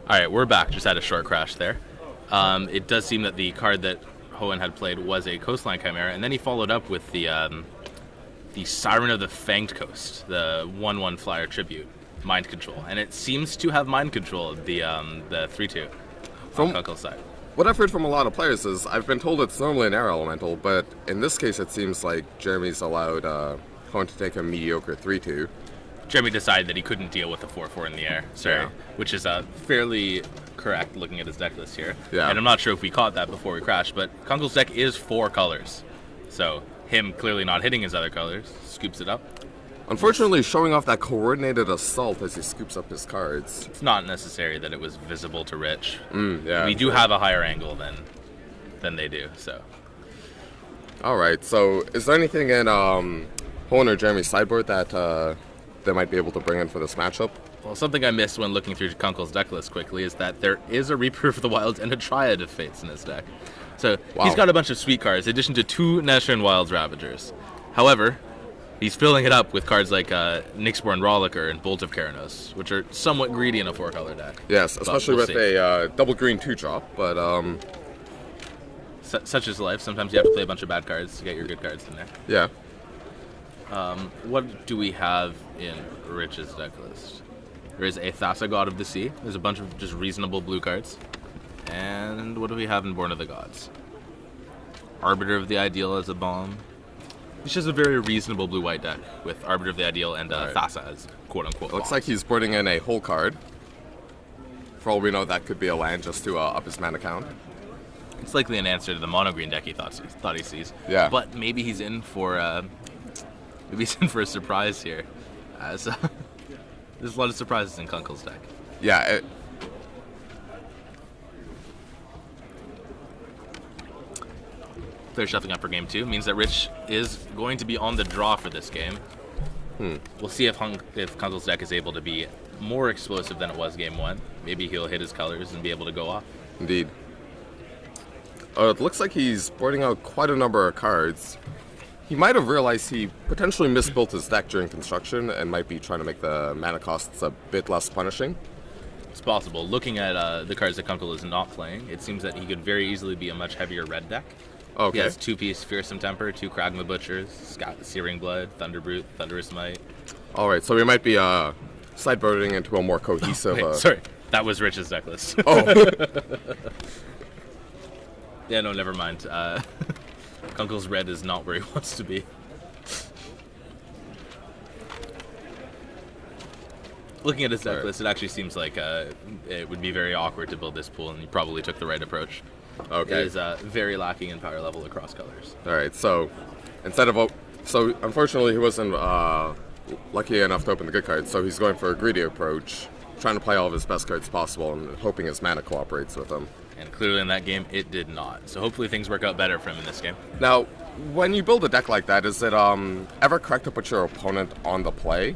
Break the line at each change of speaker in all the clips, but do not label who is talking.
All right, we're back. Just had a short crash there. It does seem that the card that Hoaen had played was a Coastline Chimera, and then he followed up with the Siren of the Fanged Coast, the 1/1 flyer tribute, Mind Control, and it seems to have Mind Control, the 3/2 from Kunkel's side.
What I've heard from a lot of players is I've been told it's normally an air elemental, but in this case it seems like Jeremy's allowed Hoaen to take a mediocre 3/2.
Jeremy decided that he couldn't deal with the 4/4 in the air, which is fairly correct looking at his deck list here.
Yeah.
And I'm not sure if we caught that before we crashed, but Kunkel's deck is 4 colors. So him clearly not hitting his other colors, scoops it up.
Unfortunately, showing off that coordinated assault as he scoops up his cards.
It's not necessary that it was visible to Rich.
Yeah.
We do have a higher angle than they do, so.
Alright, so is there anything in Hoaen or Jeremy's sideboard that they might be able to bring in for this matchup?
Well, something I missed when looking through Kunkel's deck list quickly is that there is a Reaper of the Wilds and a Triad of Fates in his deck. So He's got a bunch of sweet cards, in addition to 2 Neshrin Wilds Ravagers. However, he's filling it up with cards like Nyxborn Rollicker and Bolt of Keranos, which are somewhat greedy in a 4-color deck.
Yes, especially with a double green 2-drop, but
such is life. Sometimes you have to play a bunch of bad cards to get your good cards in there.
Yeah.
What do we have in Rich's deck list? There is a Thassa, God of the Sea. There's a bunch of just reasonable blue cards. And what do we have in Born of the Gods? Arbiter of the Ideal as a bomb. It's just a very reasonable blue-white deck with Arbiter of the Ideal and Thassa as quote-unquote
Looks like he's boarding in a whole card. For all we know, that could be a land just to up his mana count.
It's likely an answer to the mono-green deck he thought he sees.
Yeah.
But maybe he's in for a surprise here. As there's a lot of surprises in Kunkel's deck.
Yeah.
Player shuffling up for game 2 means that Rich is going to be on the draw for this game. We'll see if Kunkel's deck is able to be more explosive than it was game 1. Maybe he'll hit his colors and be able to go off.
Indeed. It looks like he's boarding out quite a number of cards. He might have realized he potentially misbuilt his deck during construction and might be trying to make the mana costs a bit less punishing.
It's possible. Looking at the cards that Kunkel is not playing, it seems that he could very easily be a much heavier red deck.
Okay.
He has 2-piece Fearsome Temper, 2 Kragma Butchers, Searing Blood, Thunderbrute, Thunderous Might.
Alright, so we might be sideboarding into a more cohesive...
Wait, sorry. That was Rich's deck list.
Oh.
Yeah, no, never mind. Kunkel's red is not where he wants to be. Looking at his deck list, it actually seems like it would be very awkward to build this pool, and he probably took the right approach.
Okay.
It is very lacking in power level across colors.
Alright, so instead of... So unfortunately he wasn't lucky enough to open the good cards, so he's going for a greedy approach, trying to play all of his best cards possible and hoping his mana cooperates with him.
And clearly in that game, it did not. So hopefully things work out better for him in this game.
Now, when you build a deck like that, is it ever correct to put your opponent on the play,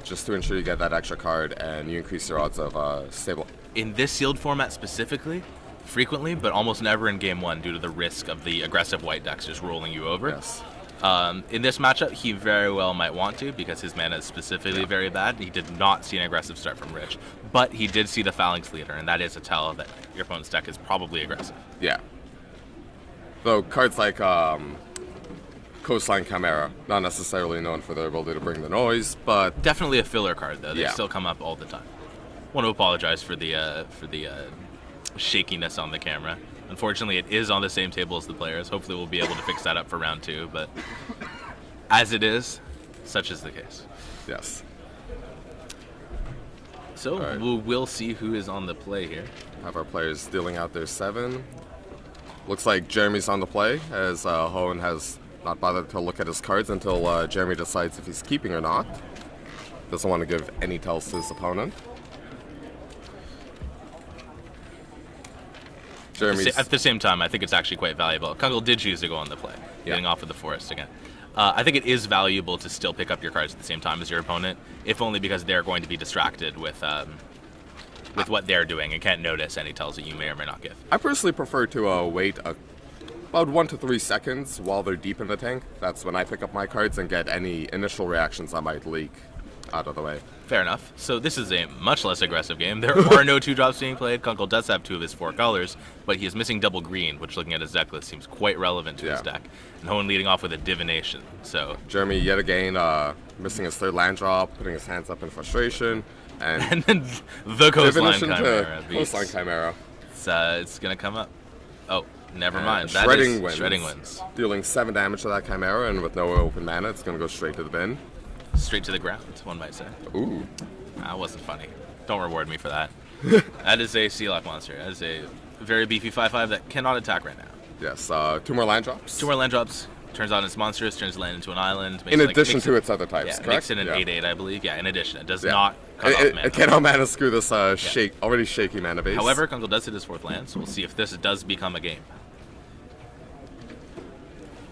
just to ensure you get that extra card and you increase your odds of stable?
In this sealed format specifically, frequently, but almost never in game 1 due to the risk of the aggressive white decks just rolling you over.
Yes.
In this matchup, he very well might want to because his mana is specifically very bad. He did not see an aggressive start from Rich, but he did see the Phalanx Leader, and that is a tell that your opponent's deck is probably aggressive.
Yeah. Though cards like Coastline Chimera, not necessarily known for their ability to bring the noise, but...
Definitely a filler card, though. They
Yeah.
still come up all the time. Want to apologize for the shakiness on the camera. Unfortunately, it is on the same table as the players. Hopefully we'll be able to fix that up for round 2, but as it is, such is the case.
Yes.
So
right.
we'll see who is on the play here.
Have our players dealing out their 7. Looks like Jeremy's on the play, as Hoaen has not bothered to look at his cards until Jeremy decides if he's keeping or not. Doesn't want to give any tells to his opponent.
At the same time, I think it's actually quite valuable. Kunkel did choose to go on the play, getting off of the forest again. I think it is valuable to still pick up your cards at the same time as your opponent, if only because they're going to be distracted with what they're doing and can't notice any tells that you may or may not give.
I personally prefer to wait about 1 to 3 seconds while they're deep in the tank. That's when I pick up my cards and get any initial reactions I might leak out of the way.
Fair enough. So this is a much less aggressive game. There are no 2-drops being played. Kunkel does have 2 of his 4 colors, but he is missing double green, which looking at his deck list seems quite relevant to his deck. And Hoaen leading off with a divination. So
Jeremy yet again missing his 3rd land drop, putting his hands up in frustration, and
then the Coastline
Chimera.
Chimera.
Coastline Chimera.
It's gonna come up. Oh, never mind.
Shredding
Wins. Shredding wins.
Dealing 7 damage to that Chimera, and with no open mana, it's gonna go straight to the bin.
Straight to the ground, one might say.
Ooh.
That wasn't funny. Don't reward me for that. That is a Sea-Lock monster. That is a very beefy 5/5 that cannot attack right now.
Yes, 2 more land drops.
2 more land drops. Turns on its monstrous, turns land into an island.
In addition to its other types, correct?
Makes it an 8/8, I believe. Yeah, in addition. It does not cut off mana.
It cannot mana screw this already shaky mana base.
However, Kunkel does hit his 4th land, so we'll see if this does become a game.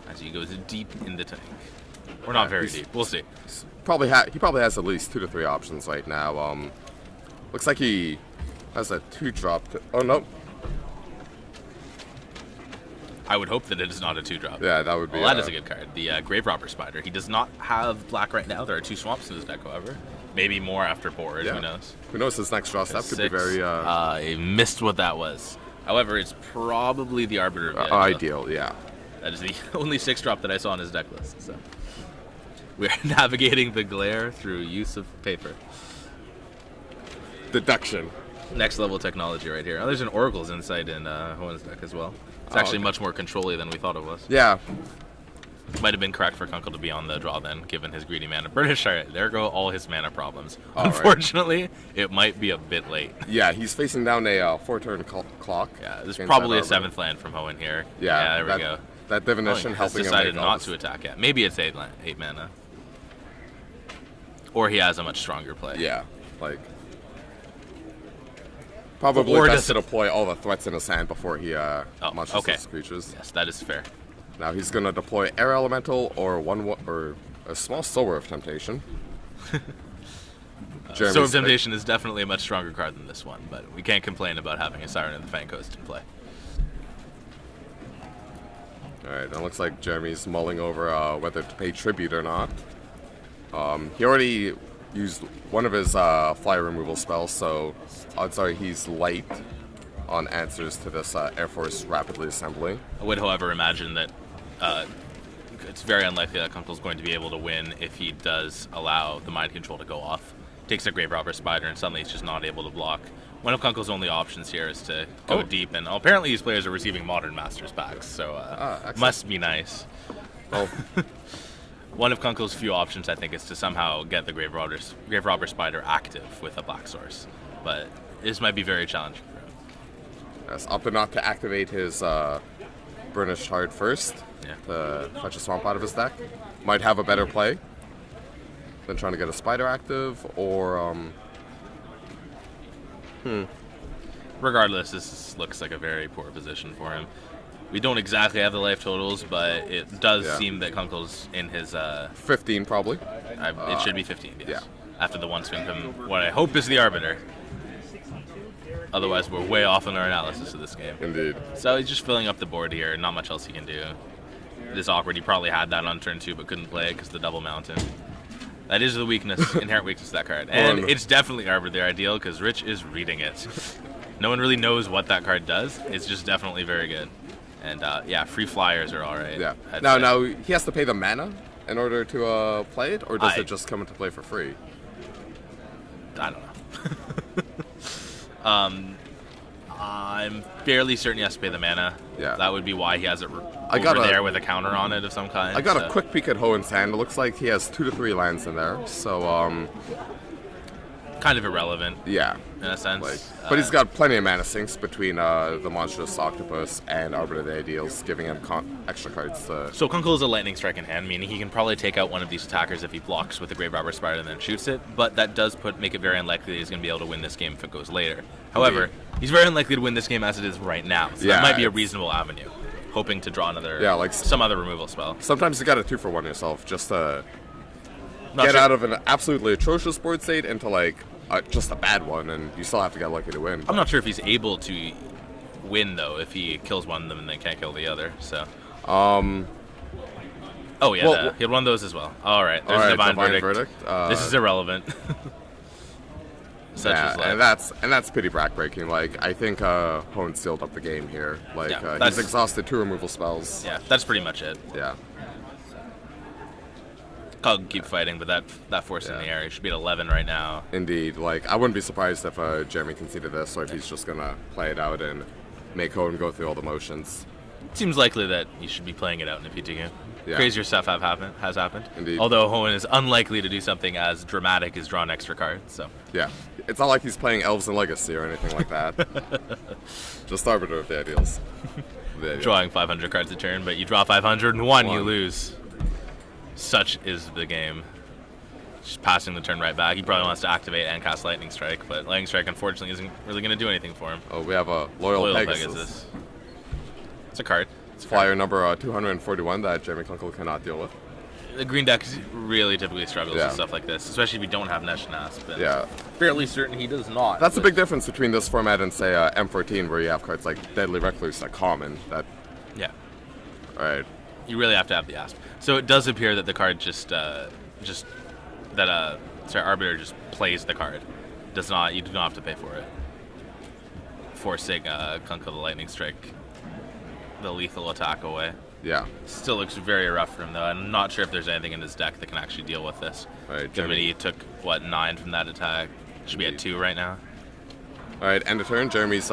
As he goes deep in the tank. Or not very deep. We'll see.
He probably has at least 2 to 3 options right now. Looks like he has a 2-drop. Oh no.
I would hope that it is not a 2-drop.
Yeah, that would be.
Well, that is a good card. The Grave Robber Spider. He does not have black right now. There are 2 swamps in his deck, however. Maybe more after board.
Yeah.
Who knows?
Who knows? His next draw step could be very.
I missed what that was. However, it's probably the Arbiter of the
ideal. Yeah.
That is the only 6-drop that I saw on his deck list. So we're navigating the glare through use of paper.
Deduction.
Next level technology right here. Oh, there's an Oracle's Insight in Hoaen's deck as well. It's actually much more control-y than we thought it was.
Yeah.
Might have been correct for Kunkel to be on the draw then, given his greedy mana. British, there go all his mana problems. Unfortunately, it might be a bit late.
Yeah, he's facing down a 4-turn clock.
Yeah, there's probably a 7th land from Hoaen here.
Yeah,
there we go.
That divination helping him.
Decided not to attack yet. Maybe it's 8 mana. Or he has a much stronger play.
Yeah, like probably best to deploy all the threats in his hand before he launches his creatures.
Yes, that is fair.
Now he's gonna deploy Air Elemental or a small Sower of Temptation.
Sower of Temptation is definitely a much stronger card than this one, but we can't complain about having a Siren of the Fang Coast in play.
Alright, it looks like Jeremy's mulling over whether to pay tribute or not. He already used one of his fly removal spells, so odds are he's light on answers to this Air Force rapidly assembling.
I would, however, imagine that it's very unlikely that Kunkel's going to be able to win if he does allow the Mind Control to go off. Takes a Grave Robber Spider, and suddenly he's just not able to block. One of Kunkel's only options here is to go deep, and apparently these players are receiving Modern Masters packs, so must be nice.
Oh.
One of Kunkel's few options, I think, is to somehow get the Grave Robber Spider active with a black source, but this might be very challenging for him.
Yes, opted not to activate his Burnished Heart first to fetch a swamp out of his deck. Might have a better play than trying to get a Spider active, or
Regardless, this looks like a very poor position for him. We don't exactly have the life totals, but it does seem that Kunkel's in his
15 probably.
It should be 15, yes.
Yeah.
After the one swing from what I hope is the Arbiter. Otherwise, we're way off in our analysis of this game.
Indeed.
So he's just filling up the board here. Not much else he can do. It is awkward. He probably had that on turn 2, but couldn't play it because of the double mountain. That is the weakness, inherent weakness of that card. And it's definitely Arbiter ideal because Rich is reading it. No one really knows what that card does. It's just definitely very good. And yeah, free flyers are all right.
Yeah. Now he has to pay the mana in order to play it, or does it just come into play for free?
I don't know. I'm fairly certain he has to pay the mana.
Yeah.
That would be why he has it over there with a counter on it of some kind.
I got a quick peek at Hoaen's hand. It looks like he has 2 to 3 lands in there. So
kind of irrelevant.
Yeah.
In a sense.
But he's got plenty of mana sinks between the Monstrous Octopus and Arbiter of the Ideals, giving him extra cards to...
So Kunkel is a lightning strike in hand, meaning he can probably take out one of these attackers if he blocks with the Grave Robber Spider and then shoots it, but that does make it very unlikely that he's going to be able to win this game if it goes later. However, he's very unlikely to win this game as it is right now, so that might be a reasonable avenue, hoping to draw another, some other removal spell.
Sometimes you got to 2-for-1 yourself, just to get out of an absolutely atrocious board state into like just a bad one, and you still have to get lucky to win.
I'm not sure if he's able to win though if he kills one of them and then can't kill the other. So Oh yeah,
Well,
he had one of those as well. All right, there's
all right,
divine,
divine
verdict.
verdict.
This is irrelevant. Such is life.
and that's pretty backbreaking. Like I think Hoaen sealed up the game here. Like
Yeah,
he's exhausted 2 removal spells.
Yeah, that's pretty much it.
Yeah.
I'll keep fighting, but that force in the air, he should be at 11 right now.
Indeed. Like I wouldn't be surprised if Jeremy conceded this, or if he's just gonna play it out and make Hoaen go through all the motions.
It seems likely that he should be playing it out in a PTQ.
Yeah.
Crazier stuff has happened.
Indeed.
Although Hoaen is unlikely to do something as dramatic as draw an extra card. So
Yeah. It's not like he's playing Elves and Legacy or anything like that. Just Arbiter of the Ideals.
Drawing 500 cards a turn, but you draw 501, you
One.
lose. Such is the game. Just passing the turn right back. He probably wants to activate and cast Lightning Strike, but Lightning Strike unfortunately isn't really going to do anything for him.
Oh, we have a Loyal Pegasus.
It's a card.
It's flyer number 241 that Jeremy Kunkel cannot deal with.
The green deck really typically struggles
Yeah.
with stuff like this, especially if you don't have Nesh Nasp. But
Yeah.
fairly certain he does not.
That's a big difference between this format and, say, M14, where you have cards like Deadly Recluse that common. That,
Yeah.
all right.
You really have to have the Asp. So it does appear that the card Arbiter just plays the card. Does not. You do not have to pay for it. Forcing Kunkel the Lightning Strike, the lethal attack away.
Yeah.
Still looks very rough for him though. I'm not sure if there's anything in his deck that can actually deal with this.
All right,
Given
Jeremy.
he took 9 from that attack, should be at 2 right now.
All right, end of turn. Jeremy's.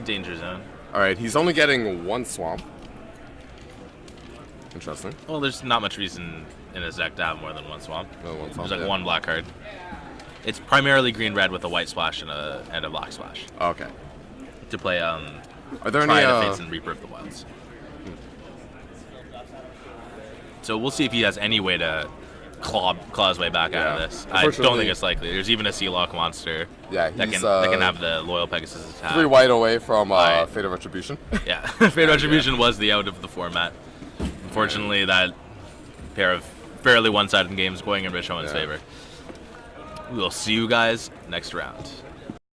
Danger zone.
All right, he's only getting 1 swamp. Interesting.
Well, there's not much reason in his deck to have more than 1 swamp.
No, 1 swamp,
There's like
yeah.
1 black card. It's primarily green-red with a white splash and a black splash
Okay.
to play
Are there any?
Pride of Fates and Reaper of the Wilds. So we'll see if he has any way to claw his way back out of this. I don't
Unfortunately-
think it's likely. There's even a Sealock monster
Yeah,
that
he's,
can have the Loyal Pegasus attack.
3 white away from
Right.
Fate of Retribution.
Yeah, Fate Retribution was the out of the format. Unfortunately, that pair of fairly one-sided games going in Rich Hoen's favor. We will see you guys next round.